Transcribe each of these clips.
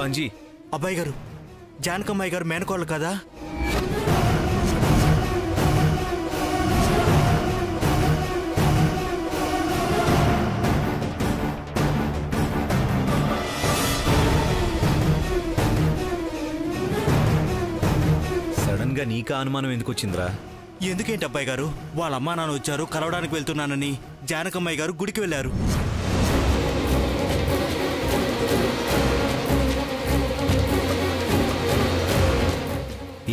Hello Anji. అబ్బాయి గారు, జానకమ్మాయి గారు మేనకోళ్ళు కదా? సడన్ గా నీకా అనుమానం ఎందుకు వచ్చిందిరా? ఎందుకేంటి అబ్బాయి గారు, వాళ్ళ అమ్మా నాన్న వచ్చారు, కలవడానికి వెళ్తున్నానని జానకమ్మాయి గారు గుడికి వెళ్ళారు.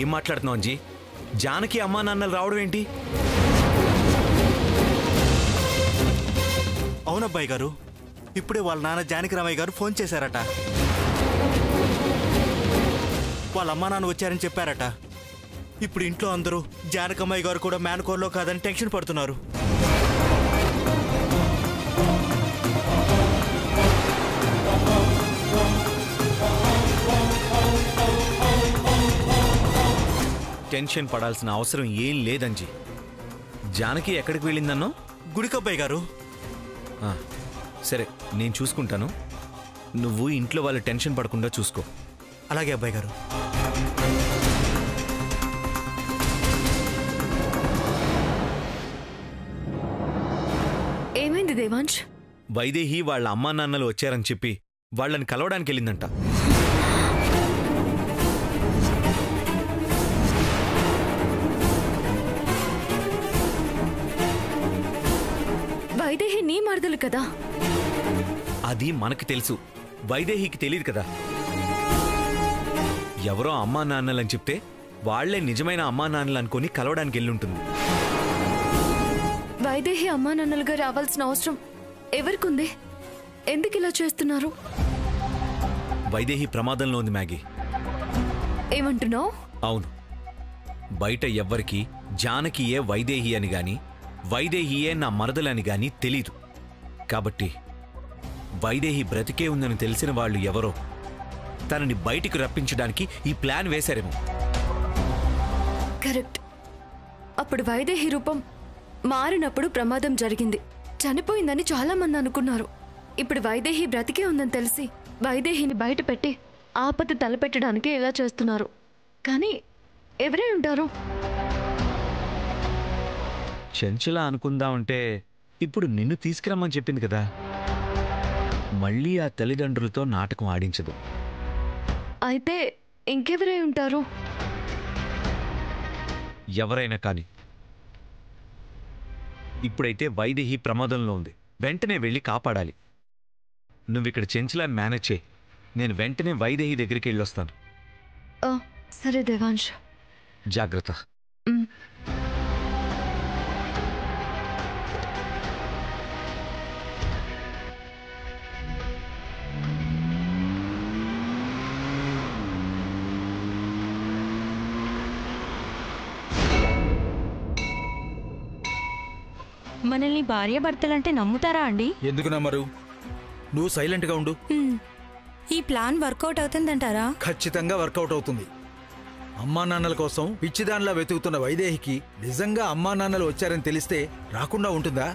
ఏం మాట్లాడుతున్నావు అంజీ? జానకి అమ్మా నాన్నలు రావడం ఏంటి? అవునబ్బాయి గారు, ఇప్పుడే వాళ్ళ నాన్న జానకిరామయ్య గారు ఫోన్ చేశారట. వాళ్ళ అమ్మా నాన్న వచ్చారని చెప్పారట. ఇప్పుడు ఇంట్లో అందరూ జానకమ్మాయి గారు కూడా మేనకోర్లో కాదని టెన్షన్ పడుతున్నారు. టెన్షన్ పడాల్సిన అవసరం ఏం లేదంజీ. జానకి ఎక్కడికి వెళ్ళిందన్నో? గుడికబ్బాయి గారు. సరే, నేను చూసుకుంటాను. నువ్వు ఇంట్లో వాళ్ళు టెన్షన్ పడకుండా చూసుకో. అలాగే అబ్బాయి గారు. ఏమైంది దేవాంశ్? వైదేహి వాళ్ళ అమ్మా నాన్నలు వచ్చారని చెప్పి వాళ్ళని కలవడానికి వెళ్ళిందంట. వైదేహి నీ మరదలు కదా? అది మనకు తెలుసు, వైదేహికి తెలియదు కదా. ఎవరో అమ్మా నాన్నలని చెప్తే వాళ్లే నిజమైన అమ్మా నాన్నలు అనుకుని కలవడానికి వెళ్ళుంటుంది. వైదేహి అమ్మా నాన్నలుగా రావాల్సిన అవసరం ఎవరికుంది? ఎందుకు ఇలా చేస్తున్నారు? వైదేహి ప్రమాదంలో ఉంది మ్యాగీ. ఏమంటున్నావు? అవును, బయట ఎవ్వరికి జానకియే వైదేహి అని గాని వైదేహియే నా మరదలని గాని తెలీదు. కాబట్టి వైదేహి బ్రతికే ఉందని తెలిసిన వాళ్ళు ఎవరో తనని బయటికి రప్పించడానికి ఈ ప్లాన్ వేశారేమో. కరెక్ట్. అప్పుడు వైదేహి రూపం మారినప్పుడు ప్రమాదం జరిగింది, చనిపోయిందని చాలా మంది అనుకున్నారు. ఇప్పుడు వైదేహి బ్రతికే ఉందని తెలిసి వైదేహిని బయట పెట్టి ఆపద తలపెట్టడానికి ఇలా చేస్తున్నారు. కానీ ఎవరే ఉంటారు? చెంచల అనుకుందామంటే ఇప్పుడు నిన్ను తీసుకురమ్మని చెప్పింది కదా. మళ్ళీ ఆ తల్లిదండ్రులతో నాటకం ఆడించదు. అయితే ఇంకెవరై ఉంటారు? ఎవరైనా కానీ ఇప్పుడైతే వైదేహి ప్రమాదంలో ఉంది, వెంటనే వెళ్ళి కాపాడాలి. నువ్విక్కడ చెంచలాన్ని మేనేజ్ చేయి, నేను వెంటనే వైదేహి దగ్గరికి వెళ్ళొస్తాను. సరే దేవాంశ్. జాగ్రత్త. మనల్ని భార్యాభర్తలంటే నమ్ముతారా అండి? ఎందుకు నమ్మరు? నువ్వు సైలెంట్గా ఉండు. ఈ ప్లాన్ వర్కౌట్ అవుతుందంటారా? ఖచ్చితంగా వర్కౌట్ అవుతుంది. అమ్మా నాన్నల కోసం పిచ్చిదానిలా వెతుకుతున్న వైదేహికి నిజంగా అమ్మా నాన్నలు వచ్చారని తెలిస్తే రాకుండా ఉంటుందా?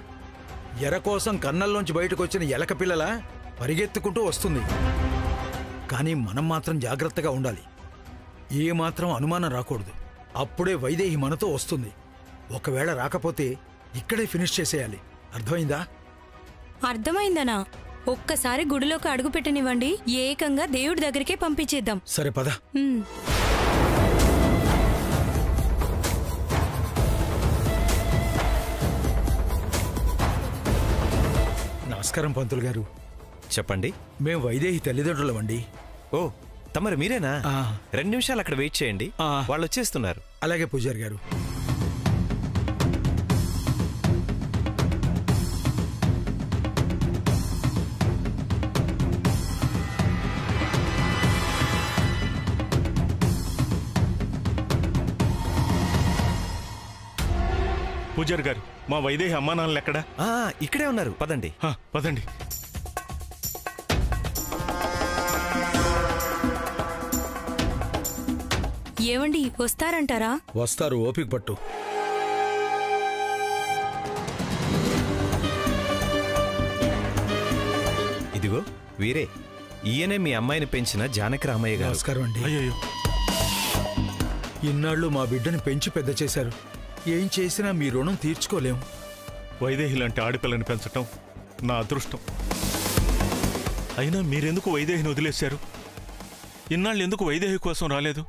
ఎర కోసం కన్నల్లోంచి బయటకు వచ్చిన ఎలక పిల్లలా పరిగెత్తుకుంటూ వస్తుంది. కానీ మనం మాత్రం జాగ్రత్తగా ఉండాలి. ఏమాత్రం అనుమానం రాకూడదు. అప్పుడే వైదేహి మనతో వస్తుంది. ఒకవేళ రాకపోతే ఇక్కడే ఫినిష్ చేసేయాలి. అర్థమైందా? అర్థమైందనా? ఒక్కసారి గుడిలోకి అడుగు పెట్టనివ్వండి, ఏకంగా దేవుడి దగ్గరికే పంపించేద్దాం. సరే పద. నమస్కారం పంతులు గారు. చెప్పండి. మేం వైదేహి తల్లిదండ్రులమండి. ఓ, తమరు మీరేనా? 2 నిమిషాలు అక్కడ వెయిట్ చేయండి, వాళ్ళు వచ్చేస్తున్నారు. అలాగే పూజారి గారు. పూజారి గారు, మా వైదేహి అమ్మా నాన్నలు ఎక్కడా? ఇక్కడే ఉన్నారు, పదండి. పదండి. ఏవండి, వస్తారంటారా? వస్తారు, ఓపిక పట్టు. ఇదిగో వీరే ఈయనే మీ అమ్మాయిని పెంచిన జానకి రామయ్య గారు. నమస్కారం అండి. అయ్యో, ఇన్నాళ్ళు మా బిడ్డని పెంచి పెద్ద చేశారు. ఏం చేసినా మీ రుణం తీర్చుకోలేం. వైదేహి లాంటి ఆడపిల్లని పెంచటం నా అదృష్టం. అయినా మీరెందుకు వైదేహిని వదిలేశారు? ఇన్నాళ్ళు ఎందుకు వైదేహి కోసం రాలేదు?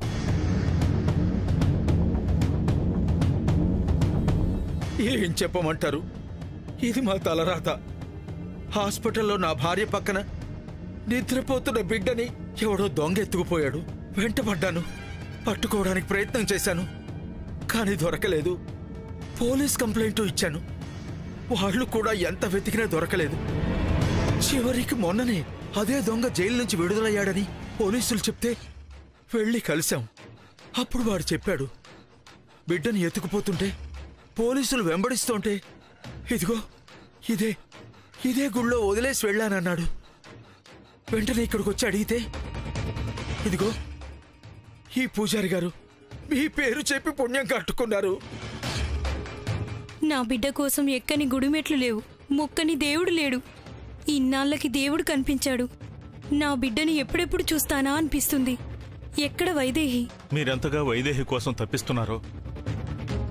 ఏం చెప్పమంటారు? ఇది మా తలరాత. హాస్పిటల్లో నా భార్య పక్కన నిద్రపోతున్న బిడ్డని ఎవడో దొంగ ఎత్తుకుపోయాడు. వెంటపడ్డాను, పట్టుకోవడానికి ప్రయత్నం చేశాను, కానీ దొరకలేదు. పోలీస్ కంప్లైంట్ ఇచ్చాను, వాళ్ళు కూడా ఎంత వెతికినా దొరకలేదు. చివరికి మొన్ననే అదే దొంగ జైలు నుంచి విడుదలయ్యాడని పోలీసులు చెప్తే వెళ్ళి కలిశాం. అప్పుడు వాడు చెప్పాడు, బిడ్డని ఎత్తుకుపోతుంటే పోలీసులు వెంబడిస్తుంటే ఇదిగో ఇదే గుళ్ళో వదిలేసి వెళ్ళానన్నాడు. వెంటనే ఇక్కడికి వచ్చి అడిగితే ఇదిగో ఈ పూజారి గారు మీ పేరు చెప్పి పుణ్యం కట్టుకున్నారు. నా బిడ్డ కోసం ఎక్కని గుడిమెట్లు లేవు, మొక్కని దేవుడు లేడు. ఇన్నాళ్ళకి దేవుడు కనిపించాడు. నా బిడ్డని ఎప్పుడెప్పుడు చూస్తానా అనిపిస్తుంది. ఎక్కడ వైదేహి? మీరెంతగా వైదేహి కోసం తప్పిస్తున్నారో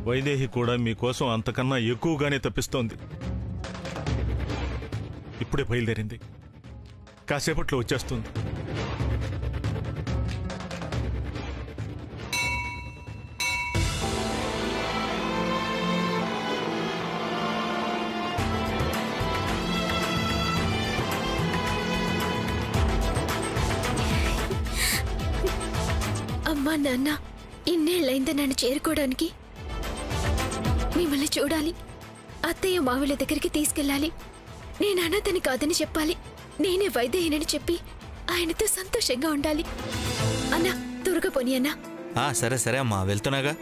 వైదేహి కూడా మీకోసం అంతకన్నా ఎక్కువగానే తప్పిస్తోంది. ఇప్పుడే బయలుదేరింది, కాసేపట్లో వచ్చేస్తుంది. అమ్మా నాన్న ఇన్నేళ్ళైందా నన్ను చేరుకోవడానికి? మిమ్మల్ని చూడాలి, అత్తయ్య మావిళ్ళ దగ్గరికి తీసుకెళ్ళాలి, నేను అనాథని కాదని చెప్పాలి, నేనే వైదేహినని చెప్పి ఆయనతో సంతోషంగా ఉండాలి. అన్నా త్వరగా పోనీ అన్నా. సరే సరే అమ్మా, వెళ్తున్నాగా.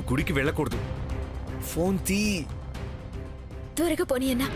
గుడికి వెళ్ళకూడదు. ఫోన్ తీ. త్వరగా పోనీ అన్నా.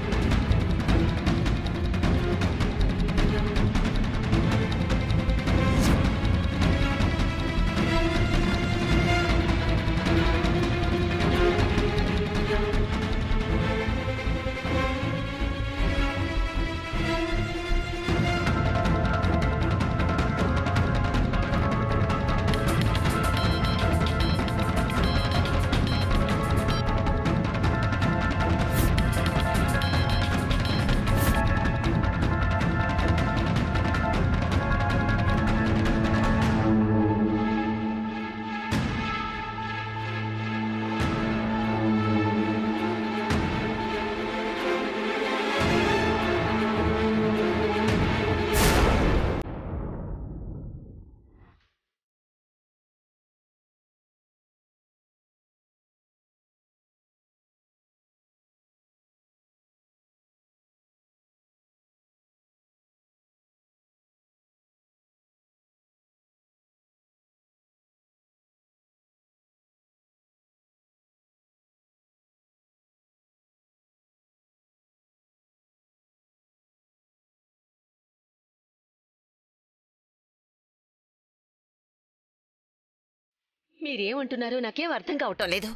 మీరేమంటున్నారో నాకేం అర్థం కావటం లేదు.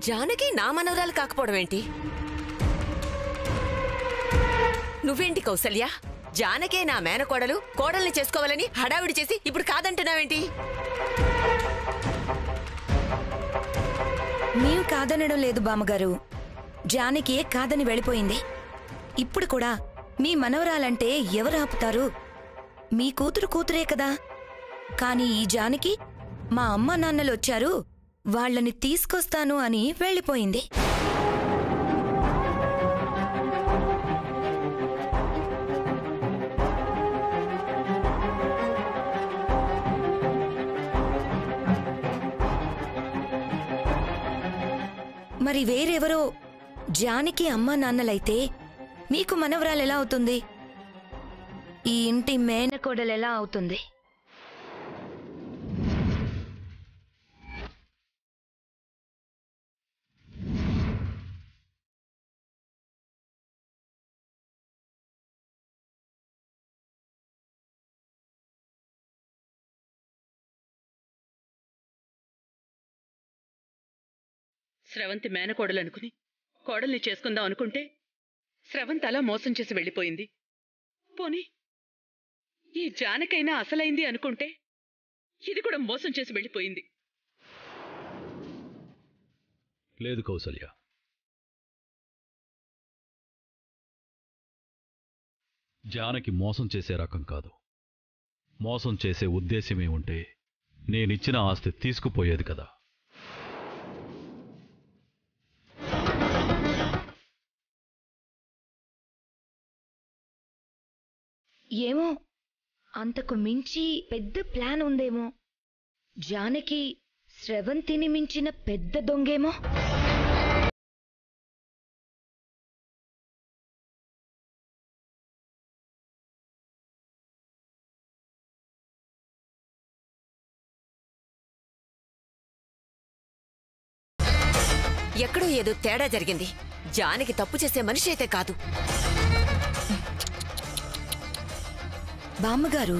జానకి నా మనవరాలు కాకపోవడం ఏంటి? నువ్వేంటి కౌసల్య? జానకే నా మేనకోడలు, కోడల్ని చేసుకోవాలని హడావిడి చేసి ఇప్పుడు కాదంటున్నావేంటి? మేము కాదనడం లేదు బామ్మగారు. జానకియే కాదని వెళ్ళిపోయింది. ఇప్పుడు కూడా మీ మనవరాలంటే ఎవరు ఆపుతారు? మీ కూతురే కదా. కాని ఈ జానకి మా అమ్మ నాన్నలు వచ్చారు, వాళ్ళని తీసుకొస్తాను అని వెళ్ళిపోయింది. మరి వేరెవరో జానకి అమ్మా నాన్నలైతే మీకు మనవరాలెలా అవుతుంది? ఈ ఇంటి మేనకోడలెలా అవుతుంది? స్రవంతి మేనకోడలనుకుని కోడల్ని చేసుకుందాం అనుకుంటే స్రవంతి అలా మోసం చేసి వెళ్ళిపోయింది. పోనీ ఈ జానకైనా అసలైంది అనుకుంటే ఇది కూడా మోసం చేసి వెళ్ళిపోయింది. లేదు కౌసల్య, జానకి మోసం చేసే రకం కాదు. మోసం చేసే ఉద్దేశమే ఉంటే నేనిచ్చిన ఆస్తి తీసుకుపోయేది కదా. ఏమో, అంతకు మించి పెద్ద ప్లాన్ ఉందేమో. జానకి స్రవంతిని మించిన పెద్ద దొంగేమో. ఎక్కడో ఏదో తేడా జరిగింది. జానకి తప్పు చేసే మనిషి అయితే కాదు. బామ్మగారు,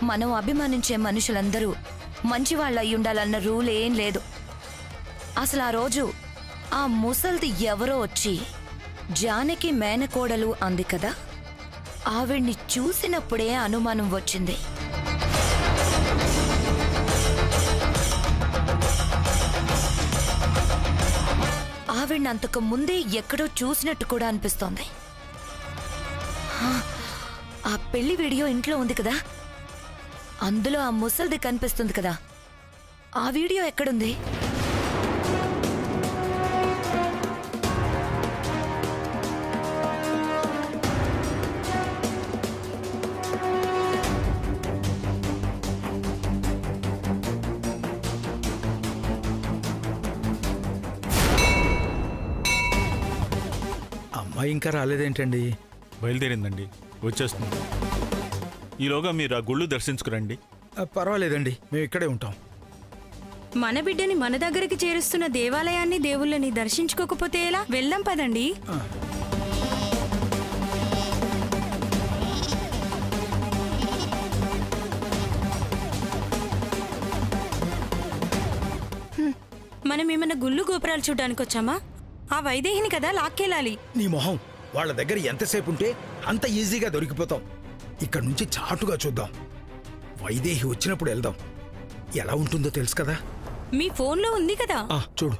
మనం అభిమానించే మనుషులందరూ మంచివాళ్ళయ్యుండాలన్న రూల్ ఏం లేదు. అసలు ఆ రోజు ఆ ముసల్ది ఎవరో వచ్చి జానకి మేనకోడలు అంది కదా, ఆవిడ్ని చూసినప్పుడే అనుమానం వచ్చింది. ఆవిడ్ని అంతకు ముందే ఎక్కడో చూసినట్టు కూడా అనిపిస్తోంది. ఆ పెళ్లి వీడియో ఇంట్లో ఉంది కదా, అందులో ఆ ముసల్ది కనిపిస్తుంది కదా, ఆ వీడియో ఎక్కడుంది? అమ్మాయి ఇంకా రాలేదేంటండి? బయలుదేరిందండి, వచ్చేస్తుంది. ఈలోగా మీరు ఆ గుళ్ళు దర్శించుకురండి. పర్వాలేదండి, మేము ఇక్కడే ఉంటాం. మన బిడ్డని మన దగ్గరికి చేరుస్తున్న దేవాలయాన్ని, దేవుళ్ళని దర్శించుకోకపోతే ఎలా? వెళ్దాం పదండి. మనం ఏమన్నా గుళ్ళు గోపురాలు చూడడానికి వచ్చామా? ఆ వైదేహిని కదా లాక్కెళ్ళాలి. నీ మొహం, వాళ్ళ దగ్గర ఎంతసేపు ఉంటే అంత ఈజీగా దొరికిపోతాం. ఇక్కడ నుంచి చాటుగా చూద్దాం. వైదేహి వచ్చినప్పుడు వెళ్దాం. ఎలా ఉంటుందో తెలుసు కదా. మీ ఫోన్లో ఉంది కదా, చూడు.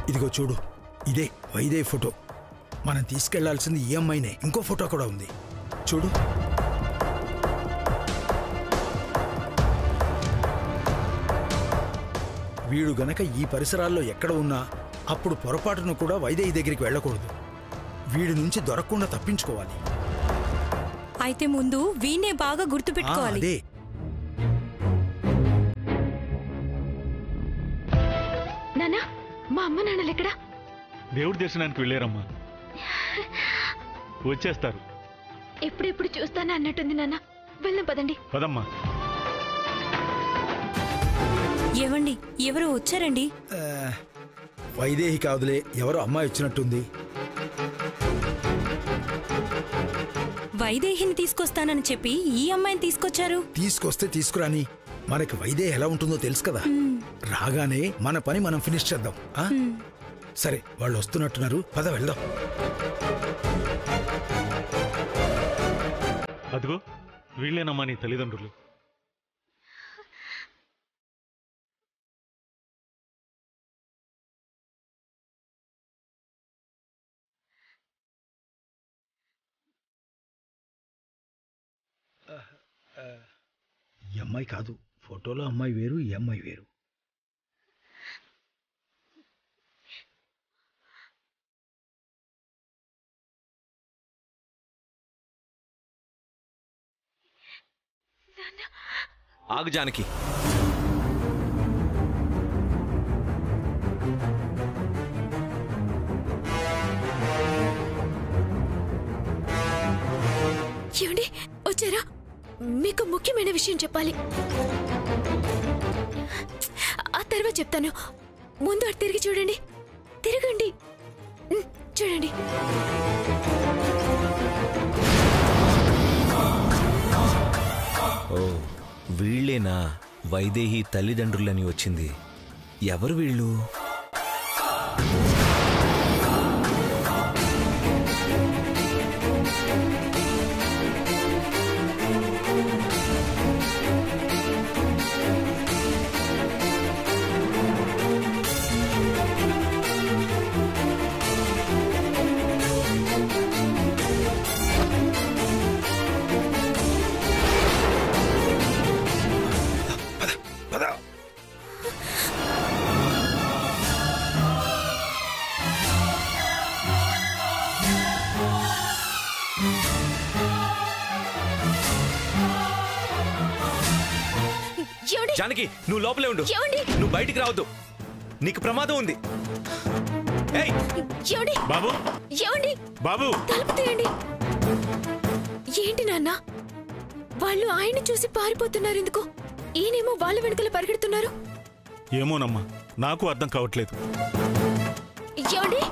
ఇదిగో చూడు, ఇదే వైదేహి ఫోటో. మనం తీసుకెళ్లాల్సింది ఈ అమ్మాయినే. ఇంకో ఫోటో కూడా ఉంది, చూడు. వీడు గనక ఈ పరిసరాల్లో ఎక్కడ ఉన్నా అప్పుడు పొరపాటును కూడా వైదేహి దగ్గరికి వెళ్ళకూడదు. వీడి నుంచి దొరకకుండా తప్పించుకోవాలి. అయితే ముందు వీణ్ణే బాగా గుర్తు పెట్టుకోవాలి. అదే. నానా, మా అమ్మ నాన్నలు ఎక్కడా? దేవుడి దర్శనానికి వెళ్ళారమ్మా, వచ్చేస్తారు. ఎప్పుడెప్పుడు చూస్తానా అన్నట్టుంది నాన్న. వెళ్దాం పదండి. పదమ్మా. ఏవండి, ఎవరు వచ్చారండి? వైదేహి కాదులే, ఎవరో అమ్మాయి వచ్చినట్టుంది. వైదేహిని తీసుకొస్తానని చెప్పి ఈ అమ్మాయిని తీసుకొచ్చారు. తీసుకొస్తే తీసుకురాని, మనకి వైదేహి ఎలా ఉంటుందో తెలుసు కదా. రాగానే మన పని మనం ఫినిష్ చేద్దాం. సరే, వాళ్ళు వస్తున్నట్టున్నారు, పద వెళ్దాం. అదిగో వీళ్ళేనమ్మా నీ తల్లిదండ్రులు. ఈ అమ్మాయి కాదు, ఫోటోలో అమ్మాయి వేరు, ఈ అమ్మాయి వేరు. ఆగు జానకి. ఏమండి వచ్చారా? మీకు ముఖ్యమైన విషయం చెప్పాలి. ఆ తర్వాత చెప్తాను. ముందు అటు తిరిగి చూడండి. తిరగండి, చూడండి. ఓ, వీళ్ళేనా వైదేహి తల్లిదండ్రులని వచ్చింది? ఎవరు వీళ్ళు? జానకి, నువ్వు లోపలే ఉండు. నువ్వు బయటికి రావద్దు, నీకు ప్రమాదం ఉంది. బాబు, బాబు, తలుపు తీయండి. ఏంటి నాన్న, వాళ్ళు ఆయన చూసి పారిపోతున్నారు ఎందుకు? ఈయనేమో వాళ్ళ వెనుకల పరిగెడుతున్నారు. ఏమోనమ్మా, నాకు అర్థం కావట్లేదు. ఏమండి?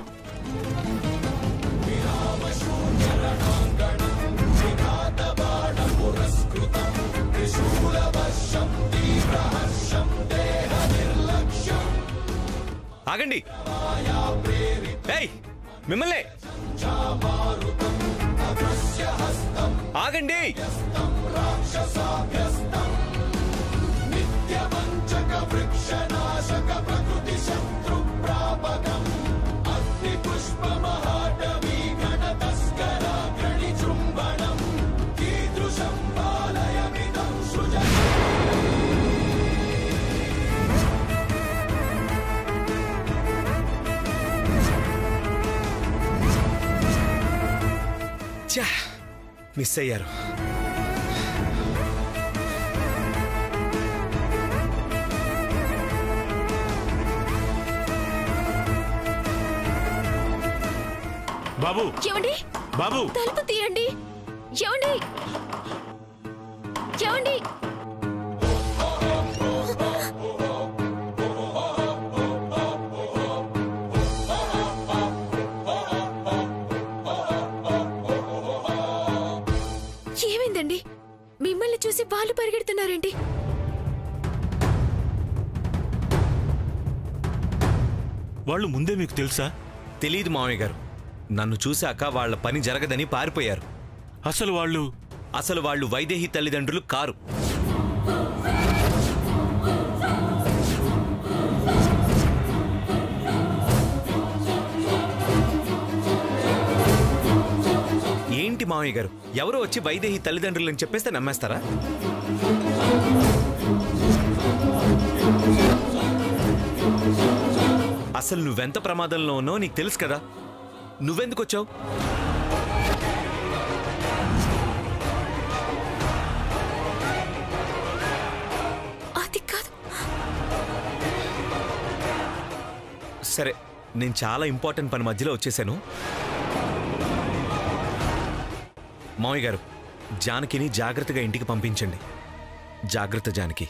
ఆగండి. మిమ్మల్ని ఆగండి. మిస్ అయ్యారు. బాబు, ఏమండి? బాబు, తలుపు తీయండి. ఏమండి? ఏమండి? ఏమైందండి? మిమ్మల్ని చూసి వాళ్ళు పరిగెడుతున్నారేంటి? వాళ్ళు ముందే మీకు తెలుసా? తెలీదు మామయ్య గారు. నన్ను చూశాక వాళ్ళ పని జరగదని పారిపోయారు. అసలు వాళ్ళు వైదేహి తల్లిదండ్రులు కారు. ఏంటి మామయ్య గారు, ఎవరో వచ్చి వైదేహి తల్లిదండ్రులని చెప్పేస్తే నమ్మేస్తారా? అసలు నువ్వెంత ప్రమాదంలో ఉన్నావో నీకు తెలుసు కదా. నువ్వెందుకు వచ్చావు? అది కాదు. సరే, నేను చాలా ఇంపార్టెంట్ పని మధ్యలో వచ్చేసాను. మామయ్య గారు, జానకిని జాగ్రత్తగా ఇంటికి పంపించండి. జాగ్రత్త జానకి.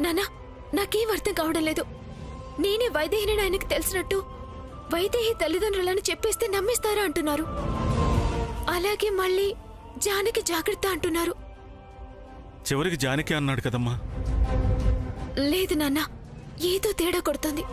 నాన్న, నాకేం అర్థం కావడం లేదు. నేనే వైదేహిని ఆయనకు తెలిసినట్టు వైదేహి తల్లిదండ్రులని చెప్పేస్తే నమ్మిస్తారా అంటున్నారు. అలాగే మళ్ళీ జానకి జాగ్రత్త అంటున్నారు. చివరికి జానకి అన్నాడు కదమ్మా. లేదు నాన్న, ఏదో తేడా కొడుతుంది.